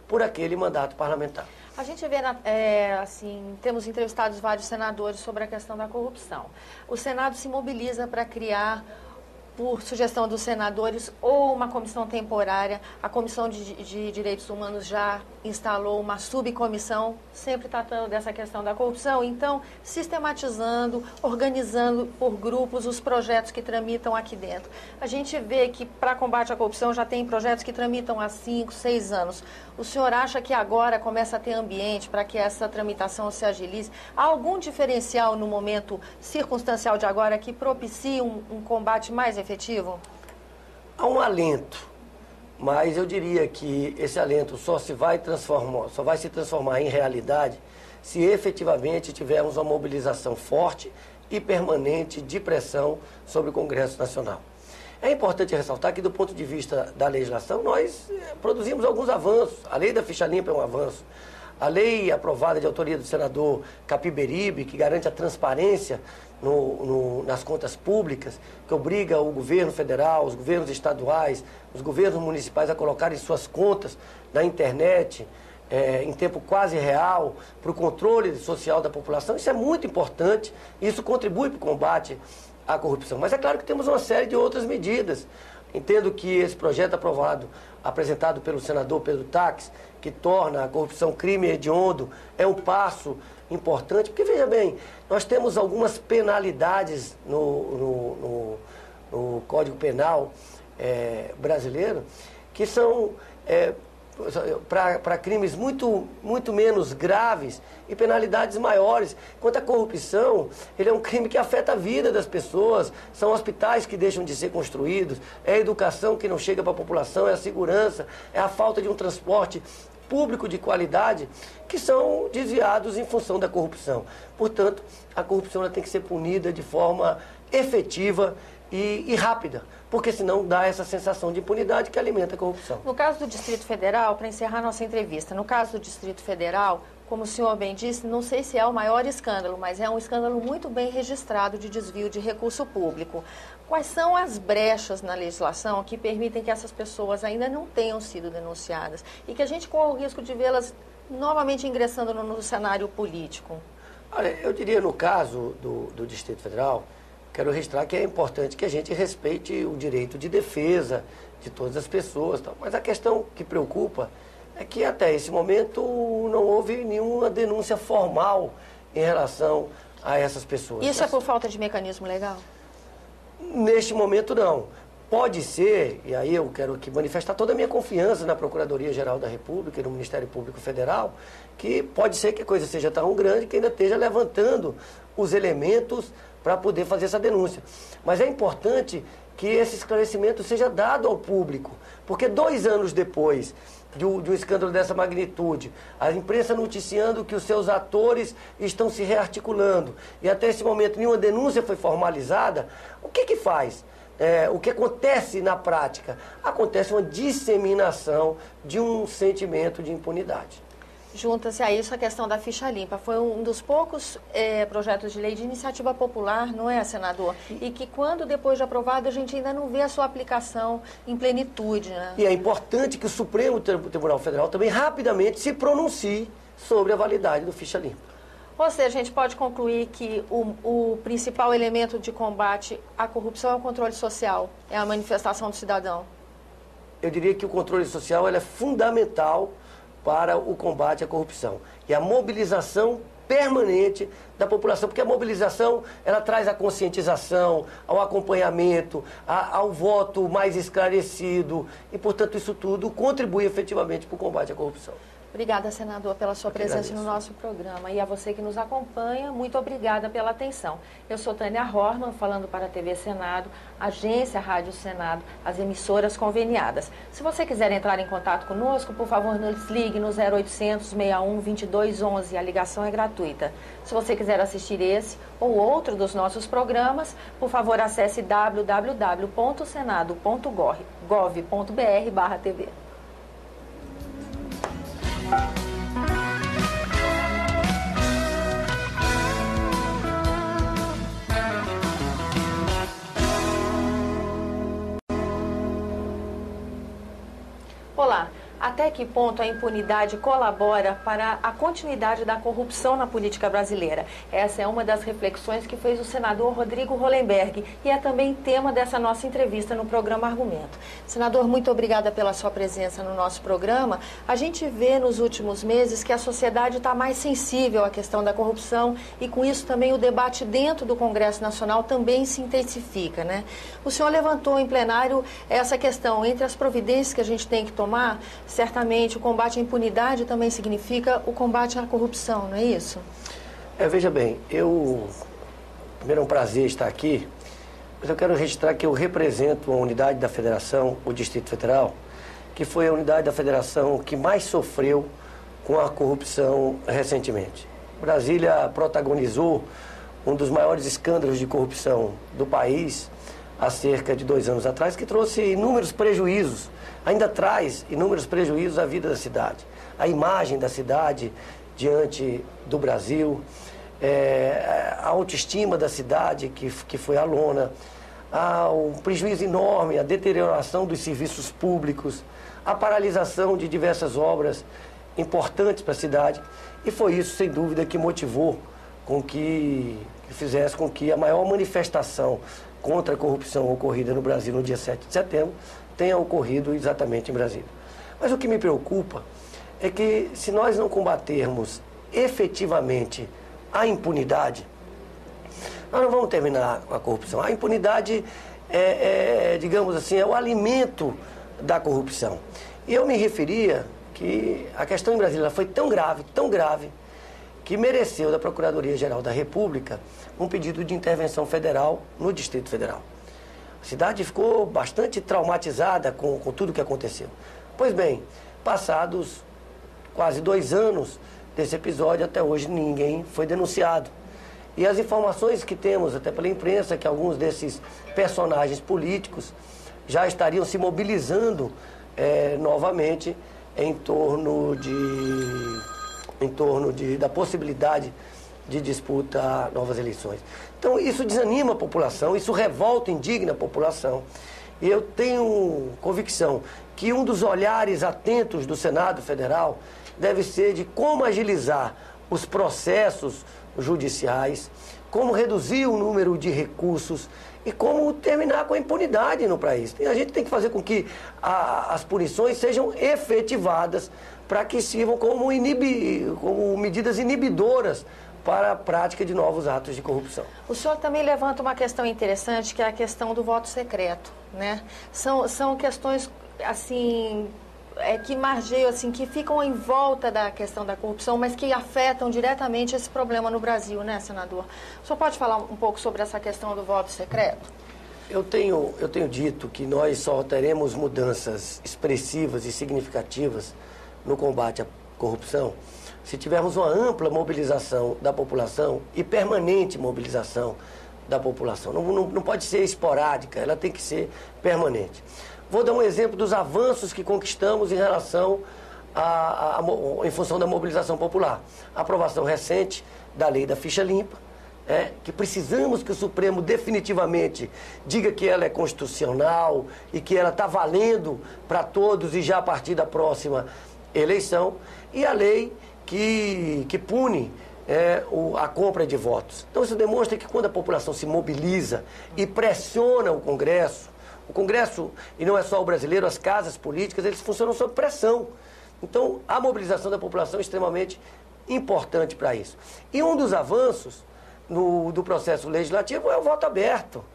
por aquele mandato parlamentar. A gente vê, assim, temos entrevistados vários senadores sobre a questão da corrupção. O Senado se mobiliza para criar, por sugestão dos senadores, ou uma comissão temporária. A Comissão de Direitos Humanos já instalou uma subcomissão, sempre tratando dessa questão da corrupção. Então, sistematizando, organizando por grupos os projetos que tramitam aqui dentro. A gente vê que, para combate à corrupção, já tem projetos que tramitam há 5, 6 anos. O senhor acha que agora começa a ter ambiente para que essa tramitação se agilize? Há algum diferencial no momento circunstancial de agora que propicie um combate mais efetivo? Há um alento, mas eu diria que esse alento só vai se transformar em realidade se efetivamente tivermos uma mobilização forte e permanente de pressão sobre o Congresso Nacional. É importante ressaltar que, do ponto de vista da legislação, nós produzimos alguns avanços. A lei da ficha limpa é um avanço. A lei aprovada de autoria do senador Capiberibe, que garante a transparência nas contas públicas, que obriga o governo federal, os governos estaduais, os governos municipais a colocarem suas contas na internet, em tempo quase real, para o controle social da população. Isso é muito importante, isso contribui para o combate à corrupção. Mas é claro que temos uma série de outras medidas. Entendo que esse projeto apresentado pelo senador Pedro Taques, que torna a corrupção crime hediondo, é um passo importante, porque, veja bem, nós temos algumas penalidades no Código Penal brasileiro que são para crimes muito menos graves e penalidades maiores. Quanto à corrupção, ele é um crime que afeta a vida das pessoas, são hospitais que deixam de ser construídos, é a educação que não chega para a população, é a segurança, é a falta de um transporte público de qualidade, que são desviados em função da corrupção. Portanto, a corrupção ela tem que ser punida de forma efetiva e rápida, porque senão dá essa sensação de impunidade que alimenta a corrupção. No caso do Distrito Federal, para encerrar nossa entrevista, no caso do Distrito Federal, como o senhor bem disse, não sei se é o maior escândalo, mas é um escândalo muito bem registrado de desvio de recurso público. Quais são as brechas na legislação que permitem que essas pessoas ainda não tenham sido denunciadas e que a gente corra o risco de vê-las novamente ingressando no cenário político? Olha, eu diria no caso do Distrito Federal, quero registrar que é importante que a gente respeite o direito de defesa de todas as pessoas. Mas a questão que preocupa é que até esse momento não houve nenhuma denúncia formal em relação a essas pessoas. Isso é por falta de mecanismo legal? Neste momento não. Pode ser, e aí eu quero aqui manifestar toda a minha confiança na Procuradoria-Geral da República e no Ministério Público Federal, que pode ser que a coisa seja tão grande que ainda esteja levantando os elementos para poder fazer essa denúncia. Mas é importante que esse esclarecimento seja dado ao público, porque 2 anos depois de um escândalo dessa magnitude, a imprensa noticiando que os seus atores estão se rearticulando, e até esse momento nenhuma denúncia foi formalizada, o que faz? O que acontece na prática? Acontece uma disseminação de um sentimento de impunidade. Junta-se a isso a questão da ficha limpa. Foi um dos poucos projetos de lei de iniciativa popular, não é, senador? E que quando, depois de aprovado, a gente ainda não vê a sua aplicação em plenitude, né? E é importante que o Supremo Tribunal Federal também rapidamente se pronuncie sobre a validade do ficha limpa. Ou seja, a gente pode concluir que o principal elemento de combate à corrupção é o controle social, é a manifestação do cidadão. Eu diria que o controle social é fundamental para o combate à corrupção. E a mobilização permanente da população, porque a mobilização, ela traz a conscientização, ao acompanhamento, ao voto mais esclarecido, e, portanto, isso tudo contribui efetivamente para o combate à corrupção. Obrigada, senador, pela sua presença no nosso programa. E a você que nos acompanha, muito obrigada pela atenção. Eu sou Tânia Horman, falando para a TV Senado, Agência Rádio Senado, as emissoras conveniadas. Se você quiser entrar em contato conosco, por favor, nos ligue no 0800 61 2211. A ligação é gratuita. Se você quiser assistir esse ou outro dos nossos programas, por favor, acesse www.senado.gov.br/TV. Olá, há até que ponto a impunidade colabora para a continuidade da corrupção na política brasileira. Essa é uma das reflexões que fez o senador Rodrigo Hollenberg e é também tema dessa nossa entrevista no programa Argumento. Senador, muito obrigada pela sua presença no nosso programa. A gente vê nos últimos meses que a sociedade está mais sensível à questão da corrupção e com isso também o debate dentro do Congresso Nacional também se intensifica, né? O senhor levantou em plenário essa questão entre as providências que a gente tem que tomar. Certamente o combate à impunidade também significa o combate à corrupção, não é isso? Veja bem, primeiro é um prazer estar aqui, mas eu quero registrar que eu represento a unidade da federação, o Distrito Federal, que foi a unidade da federação que mais sofreu com a corrupção recentemente. Brasília protagonizou um dos maiores escândalos de corrupção do país há cerca de 2 anos atrás, que trouxe inúmeros prejuízos, ainda traz inúmeros prejuízos à vida da cidade, à imagem da cidade diante do Brasil, a autoestima da cidade que foi à lona, um prejuízo enorme, a deterioração dos serviços públicos, a paralisação de diversas obras importantes para a cidade, e foi isso, sem dúvida, que motivou que fizesse com que a maior manifestação contra a corrupção ocorrida no Brasil no dia 7 de setembro tenha ocorrido exatamente em Brasília. Mas o que me preocupa é que, se nós não combatermos efetivamente a impunidade, nós não vamos terminar com a corrupção. A impunidade digamos assim, é o alimento da corrupção. E eu me referia que a questão em Brasília foi tão grave, que mereceu da Procuradoria-Geral da República um pedido de intervenção federal no Distrito Federal. A cidade ficou bastante traumatizada com tudo o que aconteceu. Pois bem, passados quase 2 anos desse episódio, até hoje ninguém foi denunciado. E as informações que temos, até pela imprensa, que alguns desses personagens políticos já estariam se mobilizando novamente em torno da possibilidade de disputa a novas eleições. Então isso desanima a população, isso revolta, indigna a população. E eu tenho convicção que um dos olhares atentos do Senado Federal deve ser de como agilizar os processos judiciais, como reduzir o número de recursos e como terminar com a impunidade no país. A gente tem que fazer com que as punições sejam efetivadas para que sirvam como medidas inibidoras para a prática de novos atos de corrupção. O senhor também levanta uma questão interessante, que é a questão do voto secreto, né? São questões, assim, que margeiam, assim, que ficam em volta da questão da corrupção, mas que afetam diretamente esse problema no Brasil, né, senador? O senhor pode falar um pouco sobre essa questão do voto secreto? Eu tenho dito que nós só teremos mudanças expressivas e significativas no combate à corrupção se tivermos uma ampla mobilização da população e permanente mobilização da população. Não pode ser esporádica, ela tem que ser permanente. Vou dar um exemplo dos avanços que conquistamos em relação em função da mobilização popular. A aprovação recente da lei da ficha limpa, que precisamos que o Supremo definitivamente diga que ela é constitucional e que ela está valendo para todos e já a partir da próxima eleição, e a lei que pune a compra de votos. Então isso demonstra que quando a população se mobiliza e pressiona o Congresso, e não é só o brasileiro, as casas políticas, eles funcionam sob pressão. Então a mobilização da população é extremamente importante para isso. E um dos avanços do processo legislativo é o voto aberto.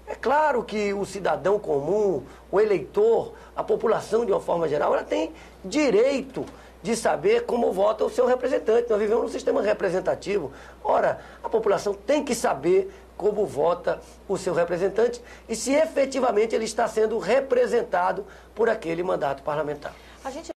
É claro que o cidadão comum, o eleitor, a população de uma forma geral, ela tem direito de saber como vota o seu representante. Nós vivemos num sistema representativo. Ora, a população tem que saber como vota o seu representante e se efetivamente ele está sendo representado por aquele mandato parlamentar. A gente